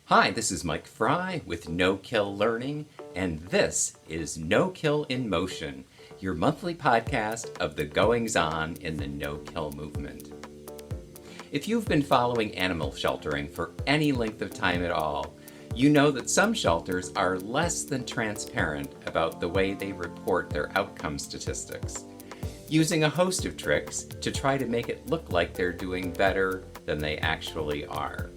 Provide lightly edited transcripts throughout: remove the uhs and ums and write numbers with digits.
Hi, this is Mike Fry with No Kill Learning, and this is No Kill in Motion, your monthly podcast of the goings on in the no kill movement. If you've been following animal sheltering for any length of time at all, you know that some shelters are less than transparent about the way they report their outcome statistics, using a host of tricks to try to make it look like they're doing better than they actually are.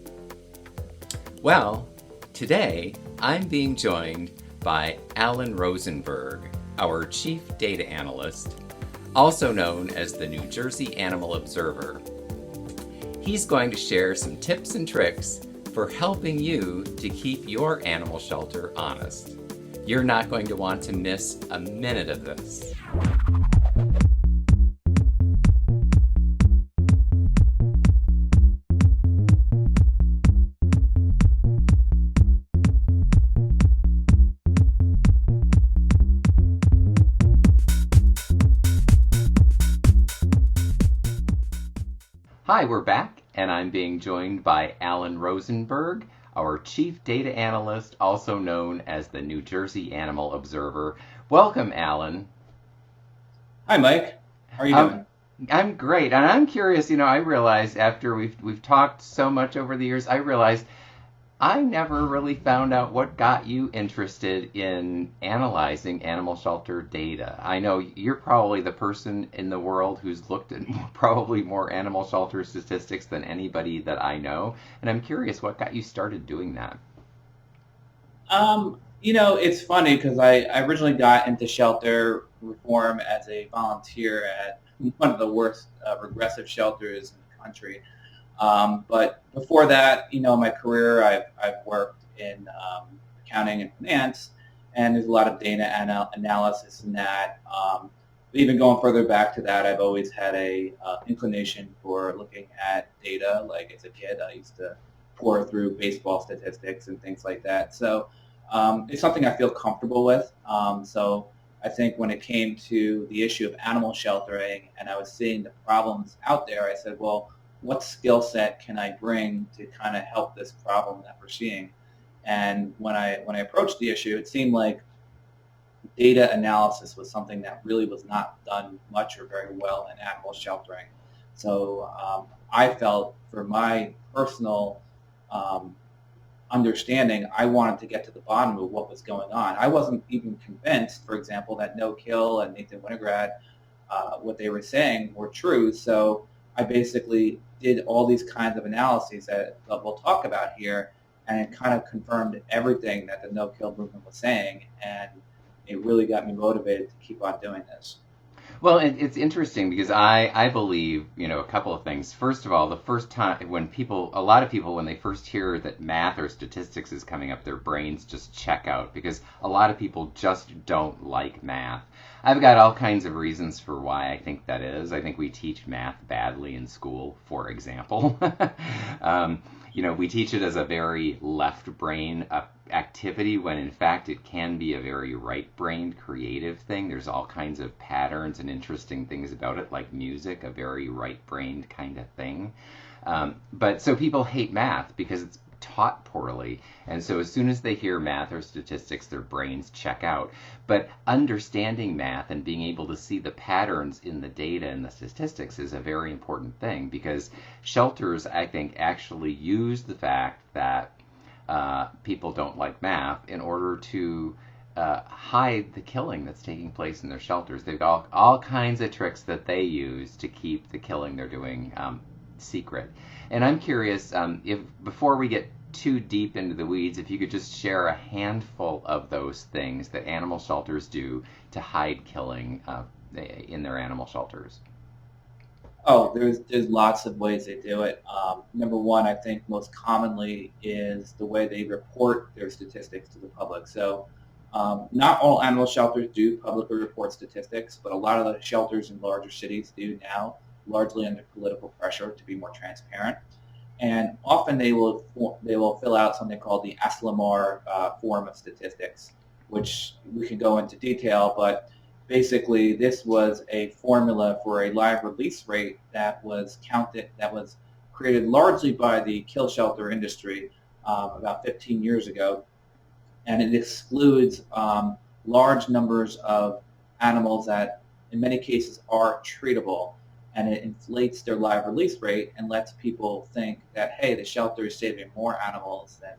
Well, today I'm being joined by Alan Rosenberg, our Chief Data Analyst, also known as the New Jersey Animal Observer. He's going to share some tips and tricks for helping you to keep your animal shelter honest. You're not going to want to miss a minute of this. Hi, we're back, and I'm being joined by Alan Rosenberg, our Chief Data Analyst, also known as the New Jersey Animal Observer. Welcome, Alan. Hi, Mike. How are you doing? I'm great, and I'm curious. I realized after we've talked so much over the years, I realized I never really found out what got you interested in analyzing animal shelter data. I know you're probably the person in the world who's looked at probably more animal shelter statistics than anybody that I know, and I'm curious what got you started doing that. It's funny because I originally got into shelter reform as a volunteer at one of the worst regressive shelters in the country. But before that, in my career, I've worked in accounting and finance, and there's a lot of data analysis in that. But even going further back to that, I've always had a inclination for looking at data. Like as a kid, I used to pour through baseball statistics and things like that. So it's something I feel comfortable with. So I think when it came to the issue of animal sheltering and I was seeing the problems out there, I said, well, what skill set can I bring to kind of help this problem that we're seeing? And when I approached the issue, it seemed like data analysis was something that really was not done much or very well in animal sheltering. So I felt for my personal understanding, I wanted to get to the bottom of what was going on. I wasn't even convinced, for example, that No Kill and Nathan Winograd, what they were saying were true. So I basically did all these kinds of analyses that we'll talk about here, and it kind of confirmed everything that the no-kill movement was saying, and it really got me motivated to keep on doing this. Well, it's interesting because I believe, a couple of things. First of all, the first time a lot of people, when they first hear that math or statistics is coming up, their brains just check out because a lot of people just don't like math. I've got all kinds of reasons for why I think that is. I think we teach math badly in school, for example. We teach it as a very left brain activity when in fact it can be a very right-brained creative thing. There's all kinds of patterns and interesting things about it, like music, a very right-brained kind of thing. But so people hate math because it's taught poorly, and so as soon as they hear math or statistics, their brains check out. But understanding math and being able to see the patterns in the data and the statistics is a very important thing, because shelters, I think, actually use the fact that people don't like math in order to hide the killing that's taking place in their shelters. They've got all kinds of tricks that they use to keep the killing they're doing secret. And I'm curious, if before we get too deep into the weeds, if you could just share a handful of those things that animal shelters do to hide killing in their animal shelters. Oh, there's lots of ways they do it. Number one, I think most commonly is the way they report their statistics to the public. So not all animal shelters do publicly report statistics, but a lot of the shelters in larger cities do now, largely under political pressure to be more transparent. And often they will fill out something called the Asilomar form of statistics, which we can go into detail, but basically this was a formula for a live release rate that was created largely by the kill shelter industry, about 15 years ago, and it excludes large numbers of animals that in many cases are treatable, and it inflates their live release rate and lets people think that, hey, the shelter is saving more animals than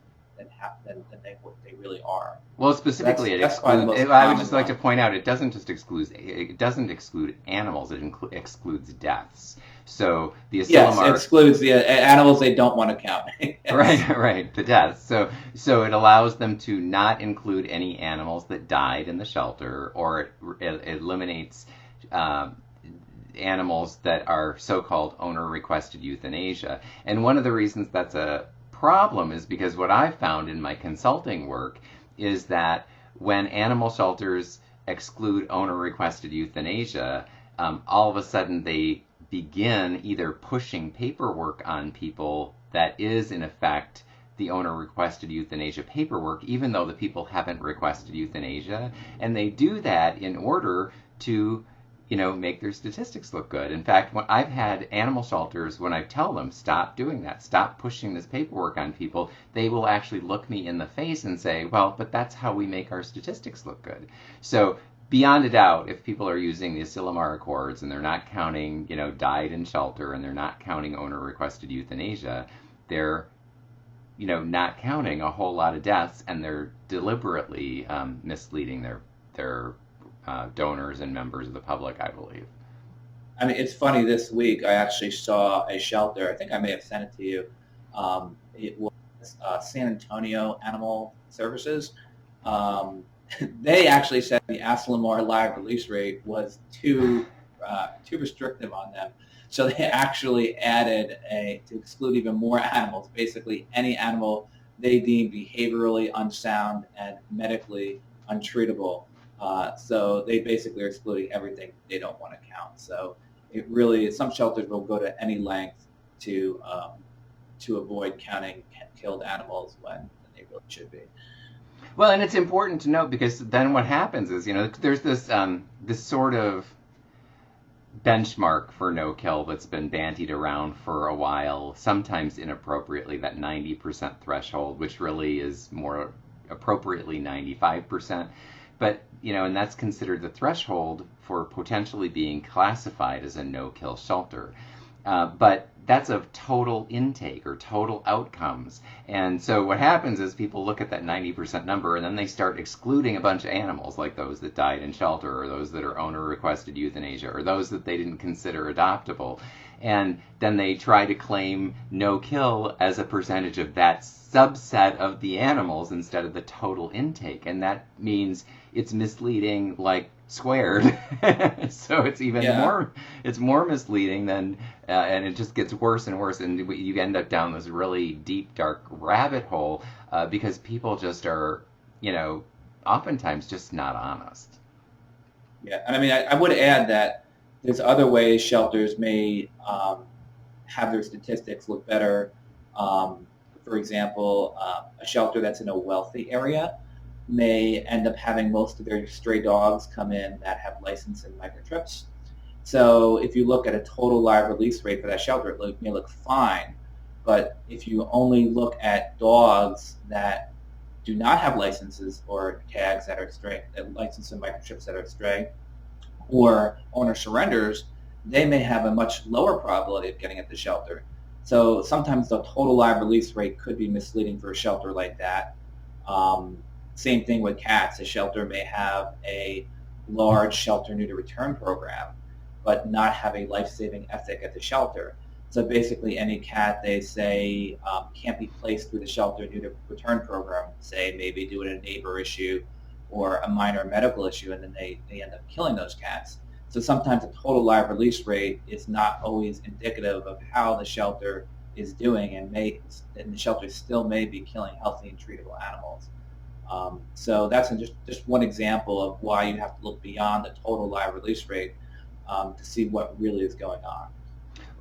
they really are. Well, So that's specifically, it that's probably the excludes. most I would common just like to one. point out, it doesn't exclude animals. It excludes deaths. So the Yes, it Asilomar, excludes the animals they don't want to count. Yes. right, the deaths. So it allows them to not include any animals that died in the shelter, or it eliminates um, animals that are so-called owner-requested euthanasia. And one of the reasons that's a problem is because what I've found in my consulting work is that when animal shelters exclude owner-requested euthanasia, all of a sudden they begin either pushing paperwork on people that is in effect the owner requested euthanasia paperwork, even though the people haven't requested euthanasia, and they do that in order to make their statistics look good. In fact, when I've had animal shelters, when I tell them, stop doing that, stop pushing this paperwork on people, they will actually look me in the face and say, well, but that's how we make our statistics look good. So beyond a doubt, if people are using the Asilomar Accords and they're not counting, died in shelter, and they're not counting owner-requested euthanasia, they're, not counting a whole lot of deaths, and they're deliberately misleading their donors and members of the public, I believe. I mean, it's funny. This week, I actually saw a shelter. I think I may have sent it to you. It was San Antonio Animal Services. Um, they actually said the Asilomar live release rate was too restrictive on them. So they actually added to exclude even more animals. Basically, any animal they deem behaviorally unsound and medically untreatable. So they basically are excluding everything they don't want to count. So it really, some shelters will go to any length to avoid counting killed animals when they really should be. Well, and it's important to note because then what happens is, there's this sort of benchmark for no kill that's been bandied around for a while, sometimes inappropriately, that 90% threshold, which really is more appropriately 95%. But, and that's considered the threshold for potentially being classified as a no-kill shelter. But that's of total intake or total outcomes. And so what happens is people look at that 90% number and then they start excluding a bunch of animals, like those that died in shelter or those that are owner-requested euthanasia or those that they didn't consider adoptable. And then they try to claim no kill as a percentage of that subset of the animals instead of the total intake. And that means it's misleading like squared. So Yeah. it's more misleading than and it just gets worse and worse, and you end up down this really deep dark rabbit hole because people just are oftentimes just not honest. Yeah, and I mean, I would add that there's other ways shelters may have their statistics look better. For example, a shelter that's in a wealthy area may end up having most of their stray dogs come in that have license and microchips. So if you look at a total live release rate for that shelter, it may look fine. But if you only look at dogs that do not have licenses or tags that are stray, license and microchips that are stray, or owner surrenders, they may have a much lower probability of getting at the shelter. So sometimes the total live release rate could be misleading for a shelter like that. Um, Same thing with cats. A shelter may have a large shelter neuter return program, but not have a life-saving ethic at the shelter. So basically, any cat they say can't be placed through the shelter neuter return program, say maybe due to a neighbor issue or a minor medical issue, and then they end up killing those cats. So sometimes the total live release rate is not always indicative of how the shelter is doing, and the shelter still may be killing healthy and treatable animals. So that's just one example of why you have to look beyond the total live release rate to see what really is going on.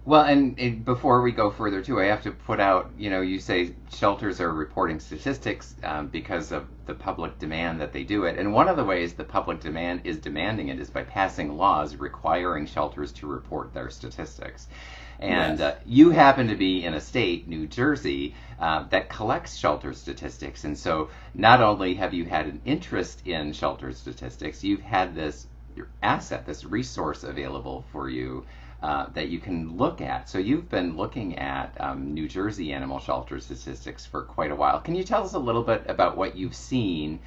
Well, and before we go further too, I have to put out, you say shelters are reporting statistics because of the public demand that they do it. And one of the ways the public demand is demanding it is by passing laws requiring shelters to report their statistics. And Yes. you happen to be in a state, New Jersey, that collects shelter statistics. And so not only have you had an interest in shelter statistics, you've had this asset, this resource available for you that you can look at. So you've been looking at New Jersey animal shelter statistics for quite a while. Can you tell us a little bit about what you've seen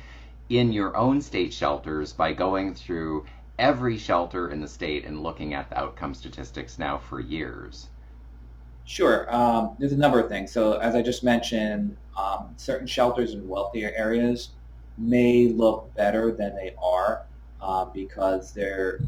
in your own state shelters by going through every shelter in the state and looking at the outcome statistics now for years? Sure. There's a number of things. So as I just mentioned, certain shelters in wealthier areas may look better than they are because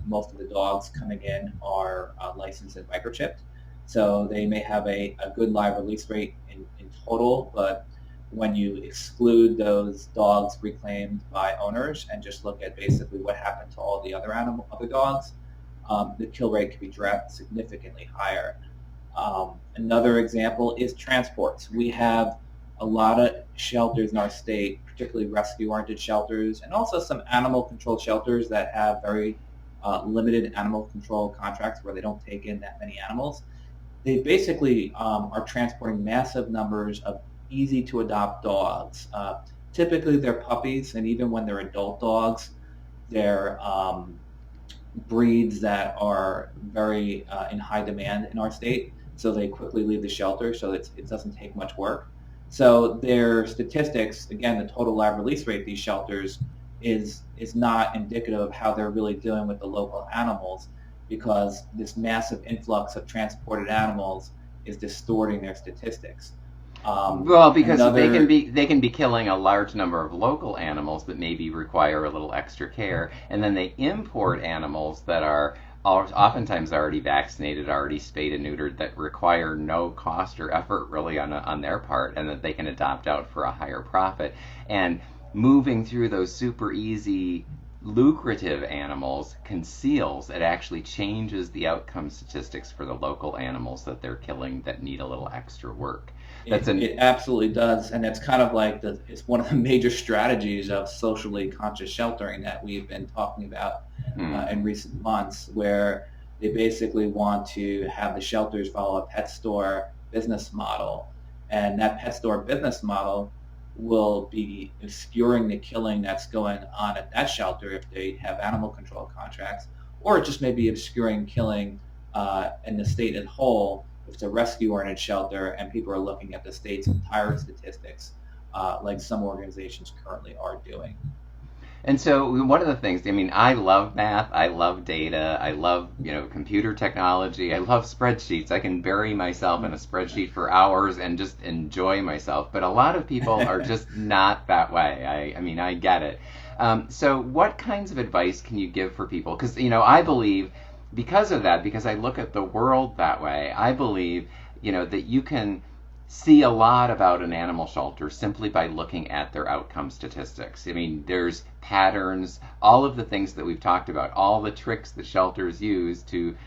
most of the dogs coming in are licensed and microchipped. So they may have a good live release rate in total, but when you exclude those dogs reclaimed by owners and just look at basically what happened to all the other dogs, the kill rate could be significantly higher. Another example is transports. We have a lot of shelters in our state, particularly rescue-oriented shelters, and also some animal control shelters that have very limited animal control contracts where they don't take in that many animals. They basically are transporting massive numbers of easy-to-adopt dogs. Typically, they're puppies, and even when they're adult dogs, they're breeds that are very in high demand in our state, so they quickly leave the shelter, so it doesn't take much work. So their statistics, again, the total live release rate of these shelters is not indicative of how they're really dealing with the local animals because this massive influx of transported animals is distorting their statistics. Well, because they can be killing a large number of local animals that maybe require a little extra care, and then they import animals that are oftentimes already vaccinated, already spayed and neutered, that require no cost or effort really on their part, and that they can adopt out for a higher profit. And moving through those super easy, lucrative animals conceals, it actually changes the outcome statistics for the local animals that they're killing that need a little extra work. It absolutely does, and it's kind of like it's one of the major strategies of socially conscious sheltering that we've been talking about in recent months, where they basically want to have the shelters follow a pet store business model, and that pet store business model will be obscuring the killing that's going on at that shelter if they have animal control contracts, or it just may be obscuring killing in the state as a whole if it's a rescue-oriented shelter and people are looking at the state's entire statistics like some organizations currently are doing. And so one of the things, I mean, I love math, I love data, I love, computer technology, I love spreadsheets. I can bury myself in a spreadsheet for hours and just enjoy myself. But a lot of people are just not that way. I mean, I get it. So what kinds of advice can you give for people? Because, I believe because of that, because I look at the world that way, I believe, that you can see a lot about an animal shelter simply by looking at their outcome statistics. I mean, there's patterns, all of the things that we've talked about, all the tricks that shelters use to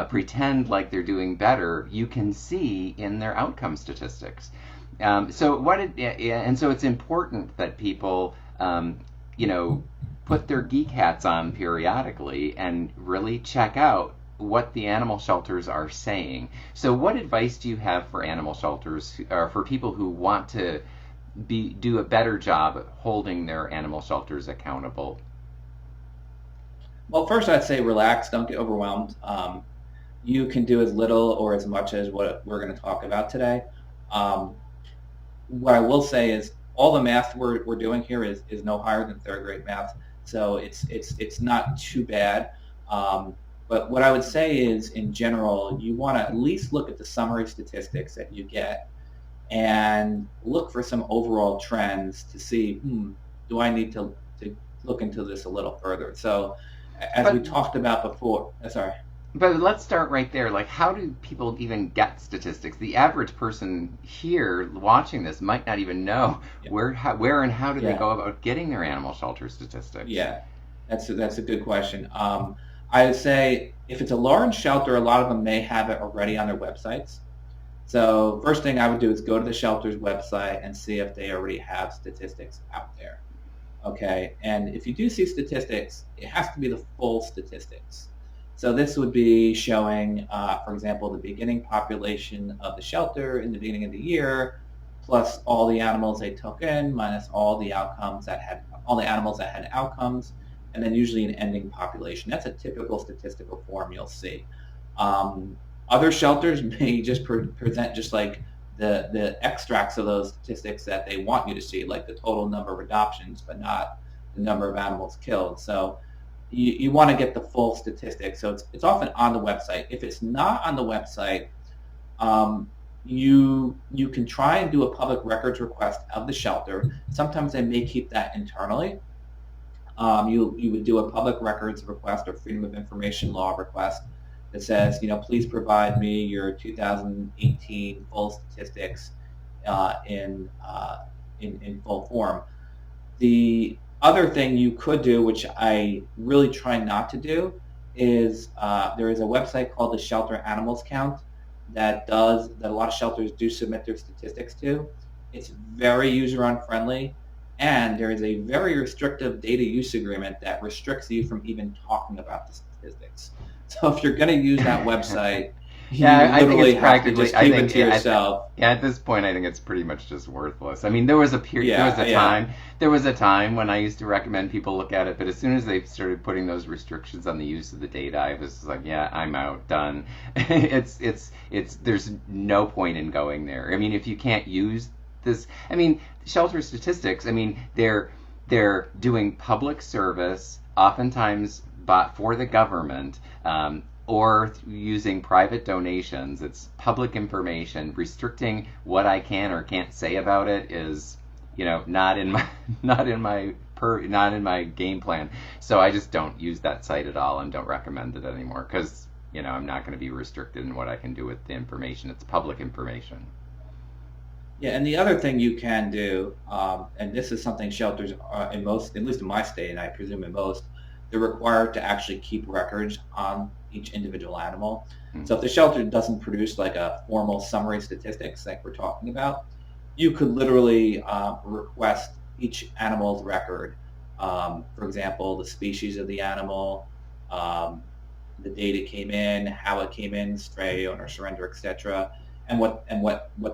pretend like they're doing better, you can see in their outcome statistics. And so it's important that people, put their geek hats on periodically and really check out what the animal shelters are saying. So what advice do you have for animal shelters, or for people who want to do a better job at holding their animal shelters accountable? Well, first I'd say relax, don't get overwhelmed. You can do as little or as much as what we're going to talk about today. What I will say is all the math we're doing here is no higher than third grade math, so it's not too bad. But what I would say is, in general, you want to at least look at the summary statistics that you get and look for some overall trends to see, do I need to look into this a little further? So as we talked about before, sorry. But let's start right there. Like, how do people even get statistics? The average person here watching this might not even know where and how do they go about getting their animal shelter statistics? Yeah, that's a good question. I would say if it's a large shelter, a lot of them may have it already on their websites. So first thing I would do is go to the shelter's website and see if they already have statistics out there. Okay, and if you do see statistics, it has to be the full statistics. So this would be showing, for example, the beginning population of the shelter in the beginning of the year, plus all the animals they took in, minus all the animals that had outcomes, and then usually an ending population. That's a typical statistical form you'll see. Um, Other shelters may just present just like the extracts of those statistics that they want you to see, like the total number of adoptions, but not the number of animals killed. So you want to get the full statistics. So it's often on the website. If it's not on the website, um, you can try and do a public records request of the shelter. Sometimes they may keep that internally. You would do a public records request or Freedom of Information Law request that says, please provide me your 2018 full statistics in full form. The other thing you could do, which I really try not to do, is there is a website called the Shelter Animals Count that a lot of shelters do submit their statistics to. It's very user unfriendly, and there is a very restrictive data use agreement that restricts you from even talking about the statistics. So if you're going to use that website, Yeah, I think literally it's have to just practically. I keep think it to yourself. yeah, at this point, I think it's pretty much just worthless. I mean, there was a period, Yeah, yeah. there was a time when I used to recommend people look at it, but as soon as they started putting those restrictions on the use of the data, I was like, yeah, I'm out, done. There's no point in going there. I mean, if you can't use this, I mean, shelter statistics. I mean, they're doing public service, oftentimes, but for the government. Or using private donations. It's public information. Restricting what I can or can't say about it is, not in my not in my game plan. So I just don't use that site at all and don't recommend it anymore because I'm not going to be restricted in what I can do with the information. It's public information. Yeah, and the other thing you can do, and this is something shelters are in most, at least in my state, and I presume in most, they're required to actually keep records on each individual animal. Mm. So if the shelter doesn't produce like a formal summary statistics like we're talking about, you could literally request each animal's record. For example, the species of the animal, the date it came in, how it came in, stray, owner surrender, etc., and what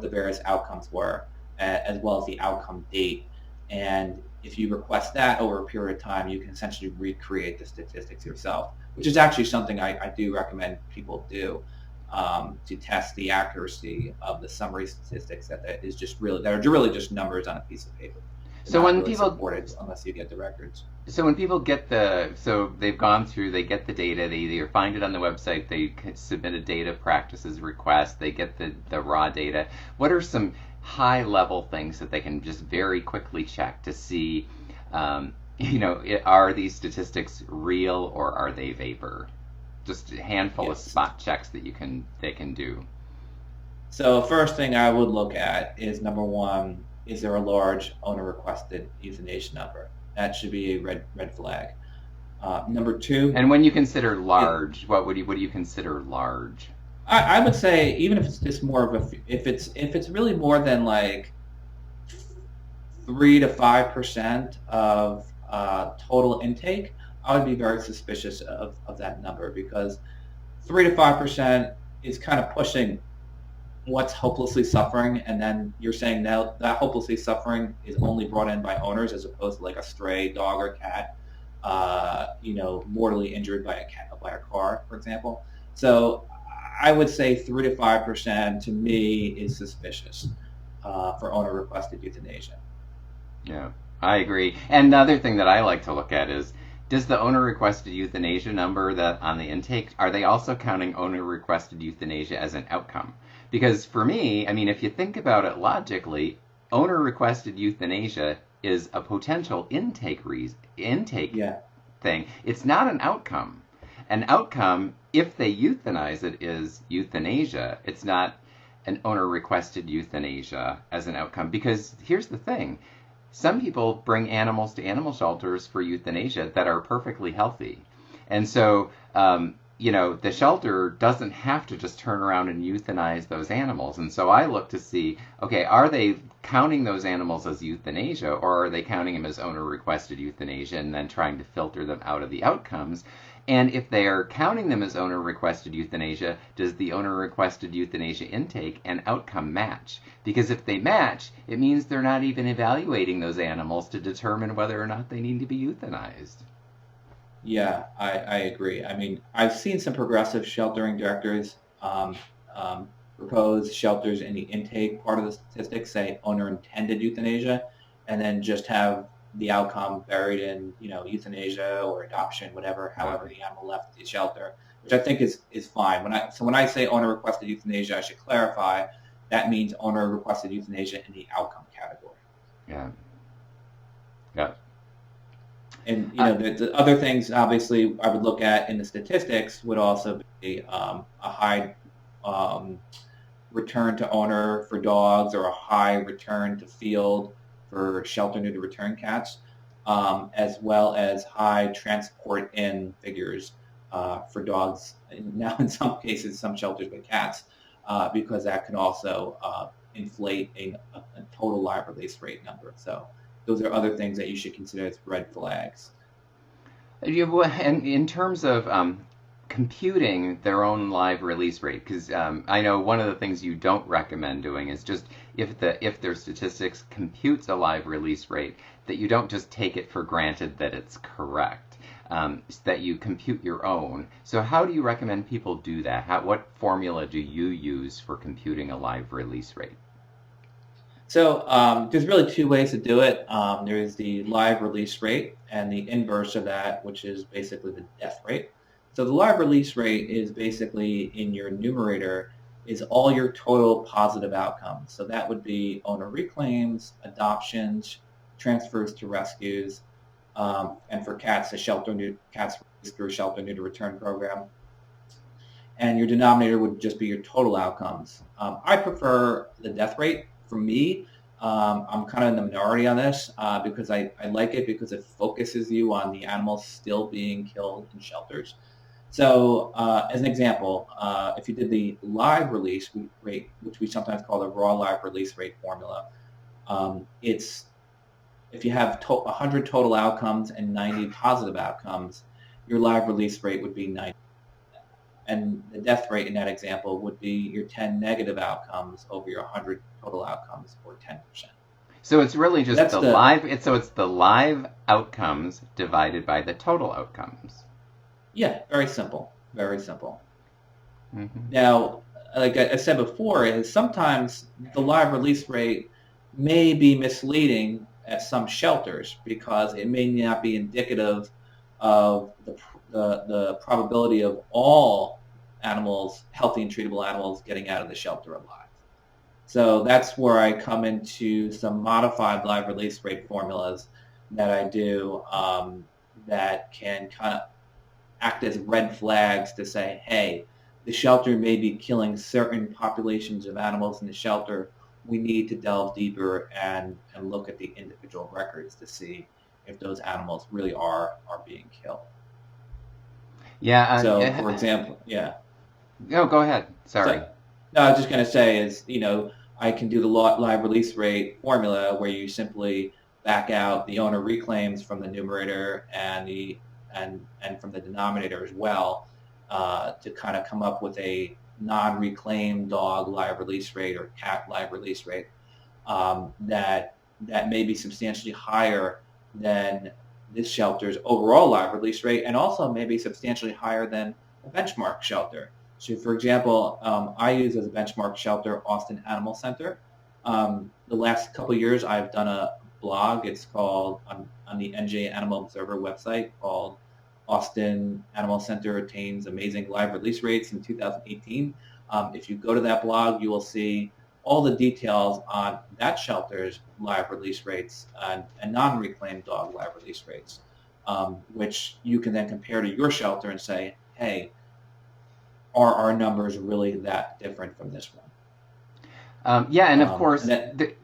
the various outcomes were, as well as the outcome date. And if you request that over a period of time, you can essentially recreate the statistics yourself, which is actually something I do recommend people do to test the accuracy of the summary statistics that are really just numbers on a piece of paper. So when really people supported unless you get the records. So when people get so they've gone through, they get the data, they either find it on the website, they submit a data practices request, they get the raw data. What are some high level things that they can just very quickly check to see, are these statistics real or are they vapor? Just a handful of spot checks that they can do. So first thing I would look at is, number one, is there a large owner-requested euthanasia number? That should be a red flag. Number two. And when you consider large, what do you consider large? I would say even if it's just more of if it's really more than like 3 to 5% of total intake, I would be very suspicious of that number, because 3 to 5% is kind of pushing what's hopelessly suffering, and then you're saying now that hopelessly suffering is only brought in by owners as opposed to like a stray dog or cat, mortally injured by a car, for example. So I would say 3 to 5% to me is suspicious for owner-requested euthanasia. Yeah, I agree. And the other thing that I like to look at is, does the owner-requested euthanasia number that on the intake, are they also counting owner-requested euthanasia as an outcome? Because for me, I mean, if you think about it logically, owner-requested euthanasia is a potential intake thing. It's not an outcome. An outcome, if they euthanize it, is euthanasia. It's not an owner-requested euthanasia as an outcome. Because here's the thing. Some people bring animals to animal shelters for euthanasia that are perfectly healthy. And so, the shelter doesn't have to just turn around and euthanize those animals. And so I look to see, okay, are they counting those animals as euthanasia, or are they counting them as owner-requested euthanasia and then trying to filter them out of the outcomes? And if they are counting them as owner-requested euthanasia, does the owner-requested euthanasia intake and outcome match? Because if they match, it means they're not even evaluating those animals to determine whether or not they need to be euthanized. Yeah, I agree. I mean, I've seen some progressive sheltering directors propose shelters in the intake part of the statistics say owner intended euthanasia, and then just have the outcome buried in euthanasia or adoption, whatever, however the animal left the shelter, which I think is fine. When I say owner requested euthanasia, I should clarify that means owner requested euthanasia in the outcome category. Yeah. Yeah. And the other things, obviously, I would look at in the statistics would also be a high return to owner for dogs, or a high return to field for shelter neuter return cats, as well as high transport in figures for dogs. And now, in some cases, some shelters with cats, because that can also inflate a total live release rate number. So those are other things that you should consider as red flags. And in terms of computing their own live release rate, because I know one of the things you don't recommend doing is just if their statistics computes a live release rate, that you don't just take it for granted that it's correct, that you compute your own. So how do you recommend people do that? What formula do you use for computing a live release rate? So there's really two ways to do it. There's the live release rate and the inverse of that, which is basically the death rate. So the live release rate is basically in your numerator is all your total positive outcomes. So that would be owner reclaims, adoptions, transfers to rescues, and for cats, cats through a shelter neuter return program. And your denominator would just be your total outcomes. I prefer the death rate. For me, I'm kind of in the minority on this because I like it because it focuses you on the animals still being killed in shelters. So as an example, if you did the live release rate, which we sometimes call the raw live release rate formula, it's if you have 100 total outcomes and 90 positive outcomes, your live release rate would be 90. And the death rate in that example would be your 10 negative outcomes over your 100 total outcomes, or 10%. So it's really just it's the live outcomes divided by the total outcomes. Yeah, very simple. Very simple. Mm-hmm. Now, like I said before, is sometimes the live release rate may be misleading at some shelters because it may not be indicative of the probability of all animals, healthy and treatable animals, getting out of the shelter alive. So that's where I come into some modified live release rate formulas that I do that can kind of act as red flags to say, hey, the shelter may be killing certain populations of animals in the shelter. We need to delve deeper and look at the individual records to see if those animals really are being killed. Yeah. So, for example, yeah. No, go ahead. Sorry. No, I was just going to say is, I can do the live release rate formula where you simply back out the owner reclaims from the numerator and from the denominator as well to kind of come up with a non-reclaimed dog live release rate or cat live release rate that may be substantially higher than this shelter's overall live release rate, and also maybe substantially higher than a benchmark shelter. So, for example, I use as a benchmark shelter Austin Animal Center. The last couple of years, I've done a blog. It's called on the NJ Animal Observer website called Austin Animal Center Attains Amazing Live Release Rates in 2018. If you go to that blog, you will see all the details on that shelter's live release rates and non-reclaimed dog live release rates, which you can then compare to your shelter and say, hey, are our numbers really that different from this one? Yeah, and of course, I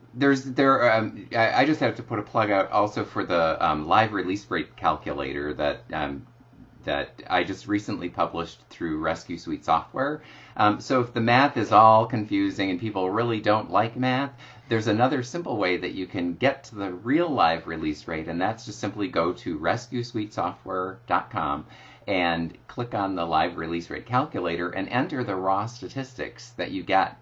just have to put a plug out also for the live release rate calculator that I just recently published through Rescue Suite software. So if the math is all confusing and people really don't like math, there's another simple way that you can get to the real live release rate, and that's to simply go to rescuesuitesoftware.com and click on the live release rate calculator and enter the raw statistics that you get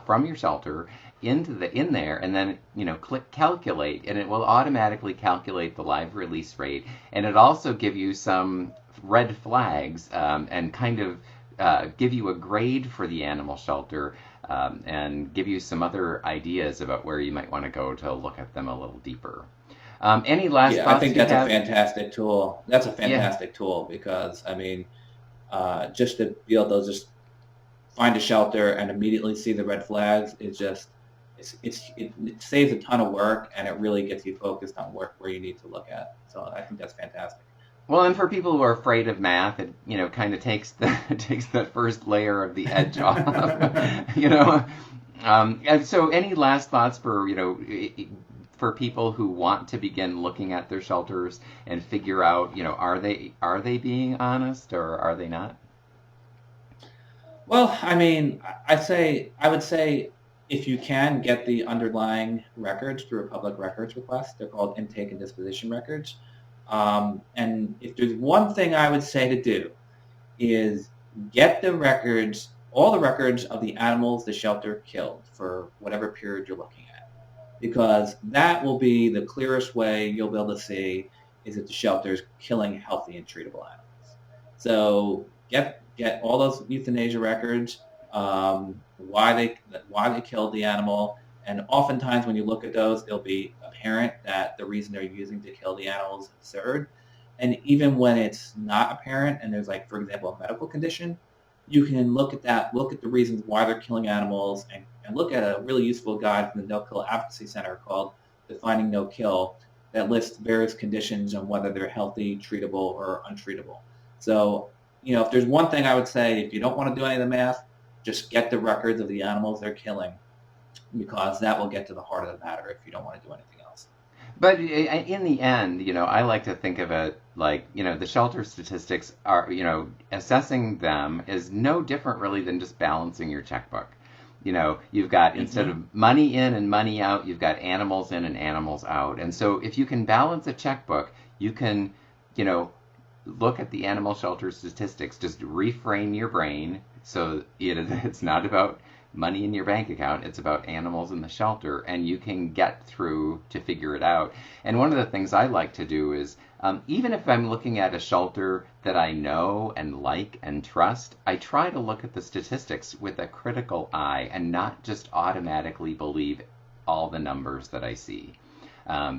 from your shelter in there, and then click calculate, and it will automatically calculate the live release rate, and it also give you some red flags, and kind of give you a grade for the animal shelter, and give you some other ideas about where you might want to go to look at them a little deeper. Any last thoughts? I think that's a fantastic tool. That's a fantastic tool, because I mean, just to be able to just find a shelter and immediately see the red flags is just it saves a ton of work, and it really gets you focused on where you need to look at. So I think that's fantastic. Well, and for people who are afraid of math, it kind of takes that first layer of the edge off. And so any last thoughts for people who want to begin looking at their shelters and figure out, are they being honest or are they not? Well, I mean, I would say if you can get the underlying records through a public records request, they're called intake and disposition records. And if there's one thing I would say to do is get the records, all the records of the animals the shelter killed for whatever period you're looking at, because that will be the clearest way you'll be able to see is that the shelter is killing healthy and treatable animals. So get all those euthanasia records, why they killed the animal, and oftentimes when you look at those, it'll be apparent that the reason they're using to kill the animals is absurd. And even when it's not apparent, and there's like, for example, a medical condition, you can look at the reasons why they're killing animals, and look at a really useful guide from the No Kill Advocacy Center called Defining No Kill that lists various conditions on whether they're healthy, treatable, or untreatable. So, if there's one thing I would say, if you don't want to do any of the math, just get the records of the animals they're killing, because that will get to the heart of the matter if you don't want to do anything else. But in the end, I like to think of it like, the shelter statistics are, assessing them is no different really than just balancing your checkbook. You've got, instead of money in and money out, you've got animals in and animals out. And so if you can balance a checkbook, you can, look at the animal shelter statistics, just reframe your brain so it's not about money in your bank account, it's about animals in the shelter, and you can get through to figure it out. And one of the things I like to do is, even if I'm looking at a shelter that I know and like and trust, I try to look at the statistics with a critical eye and not just automatically believe all the numbers that I see.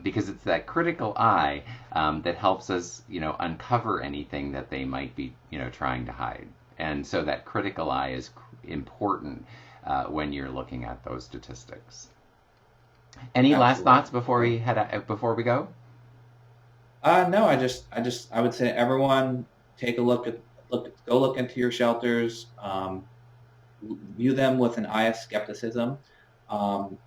Because it's that critical eye that helps us, uncover anything that they might be, trying to hide. And so that critical eye is important when you're looking at those statistics. Any last thoughts before we go? No, I would say everyone take a go look into your shelters, view them with an eye of skepticism,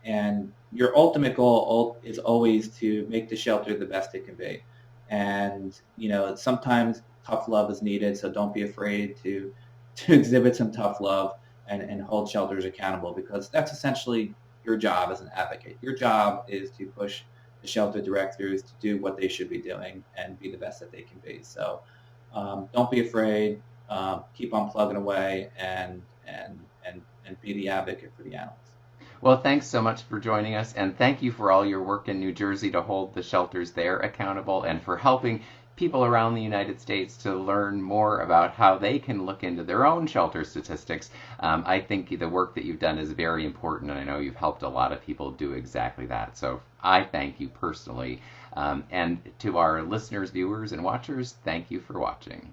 and your ultimate goal is always to make the shelter the best it can be. And sometimes tough love is needed, so don't be afraid to exhibit some tough love and hold shelters accountable, because that's essentially your job as an advocate. Your job is to push the shelter directors to do what they should be doing and be the best that they can be. So don't be afraid. Keep on plugging away and be the advocate for the animals. Well, thanks so much for joining us, and thank you for all your work in New Jersey to hold the shelters there accountable, and for helping people around the United States to learn more about how they can look into their own shelter statistics. I think the work that you've done is very important, and I know you've helped a lot of people do exactly that. So I thank you personally. And to our listeners, viewers, and watchers, thank you for watching.